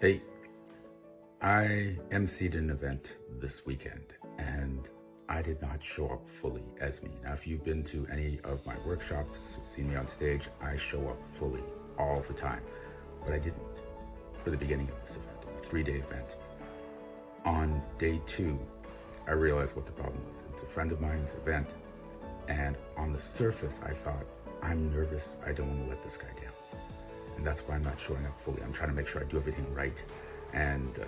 Hey, I emceed an event this weekend and I did not show up fully as me. Now, if you've been to any of my workshops, seen me on stage, I show up fully all the time, but I didn't for the beginning of this event, a 3-day event. On day 2, I realized what the problem was. It's a friend of mine's event, and on the surface, I thought, I'm nervous, I don't want to let this guy down. And that's why I'm not showing up fully. I'm trying to make sure I do everything right and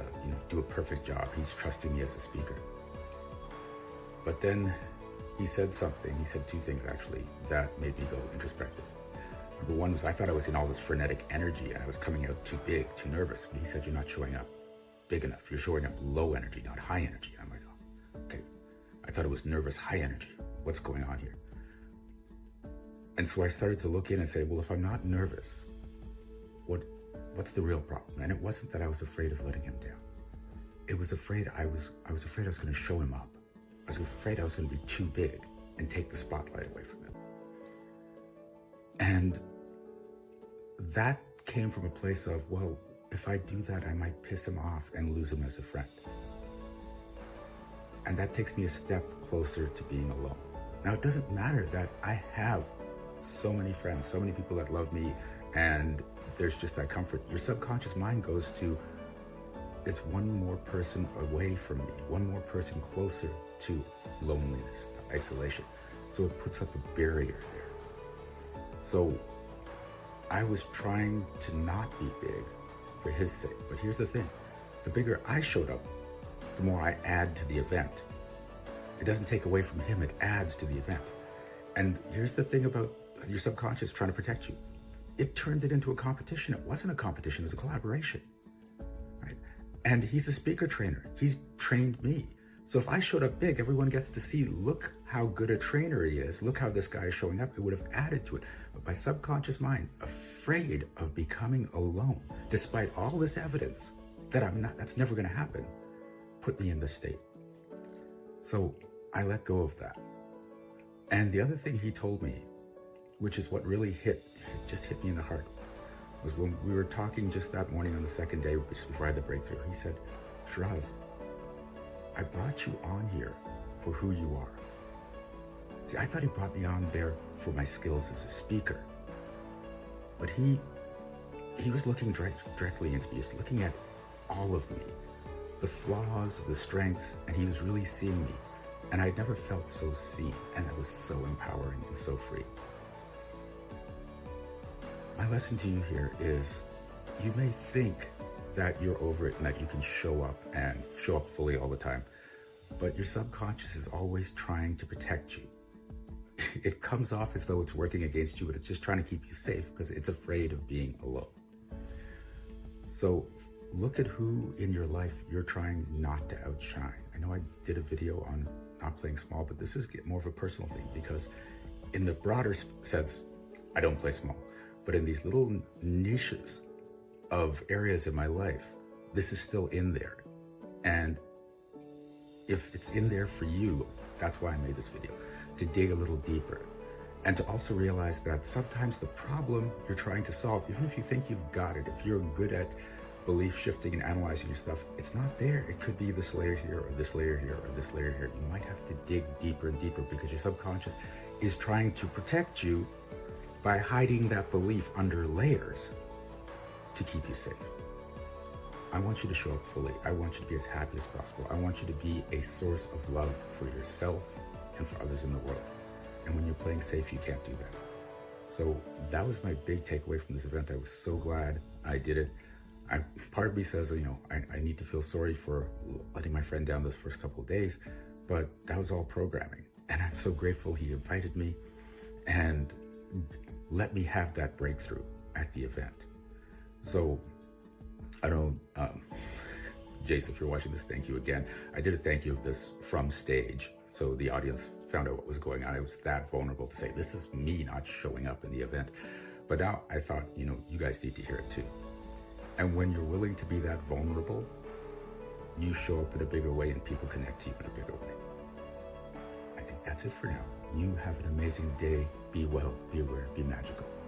do a perfect job. He's trusting me as a speaker. But then he said something. He said 2 things actually that made me go introspective. Number 1 was I thought I was in all this frenetic energy and I was coming out too big, too nervous. But he said, you're not showing up big enough. You're showing up low energy, not high energy. I'm like, oh, okay. I thought it was nervous, high energy. What's going on here? And so I started to look in and say, well, if I'm not nervous, what's the real problem? And it wasn't that I was afraid of letting him down. It was afraid I was afraid I was going to show him up. I was afraid I was going to be too big and take the spotlight away from him. And that came from a place of, well, if I do that, I might piss him off and lose him as a friend. And that takes me a step closer to being alone. Now, it doesn't matter that I have so many friends, so many people that love me, and there's just that comfort. Your subconscious mind goes to, it's one more person away from me, one more person closer to loneliness, to isolation. So it puts up a barrier there. So I was trying to not be big for his sake. But here's the thing, the bigger I showed up, the more I add to the event. It doesn't take away from him, it adds to the event. And here's the thing about your subconscious trying to protect you. It turned it into a competition. It wasn't a competition, it was a collaboration, right? And he's a speaker trainer. He's trained me. So if I showed up big, everyone gets to see, look how good a trainer he is. Look how this guy is showing up. It would have added to it. But my subconscious mind, afraid of becoming alone, despite all this evidence that I'm not, that's never going to happen, put me in this state. So I let go of that. And the other thing he told me, which is what really just hit me in the heart, was when we were talking just that morning on the second day, just before I had the breakthrough. He said, Shiraz, I brought you on here for who you are. See, I thought he brought me on there for my skills as a speaker. But he was looking directly into me. He was looking at all of me, the flaws, the strengths, and he was really seeing me. And I'd never felt so seen, and that was so empowering and so free. My lesson to you here is, you may think that you're over it and that you can show up fully all the time, but your subconscious is always trying to protect you. It comes off as though it's working against you, but it's just trying to keep you safe because it's afraid of being alone. So look at who in your life you're trying not to outshine. I know I did a video on not playing small, but this is more of a personal thing, because in the broader sense, I don't play small. But in these little niches of areas in my life, this is still in there. And if it's in there for you, that's why I made this video, to dig a little deeper. And to also realize that sometimes the problem you're trying to solve, even if you think you've got it, if you're good at belief shifting and analyzing your stuff, it's not there. It could be this layer here, or this layer here, or this layer here. You might have to dig deeper and deeper because your subconscious is trying to protect you by hiding that belief under layers to keep you safe. I want you to show up fully. I want you to be as happy as possible. I want you to be a source of love for yourself and for others in the world. And when you're playing safe, you can't do that. So that was my big takeaway from this event. I was so glad I did it. Part of me says, I need to feel sorry for letting my friend down those first couple of days, but that was all programming. And I'm so grateful he invited me and let me have that breakthrough at the event. So I don't, Jace, if you're watching this, thank you again. I did a thank you of this from stage, so the audience found out what was going on. I was that vulnerable to say, this is me not showing up in the event. But now I thought, you guys need to hear it too. And when you're willing to be that vulnerable, you show up in a bigger way and people connect to you in a bigger way. I think that's it for now. You have an amazing day. Be well, be aware, be magical.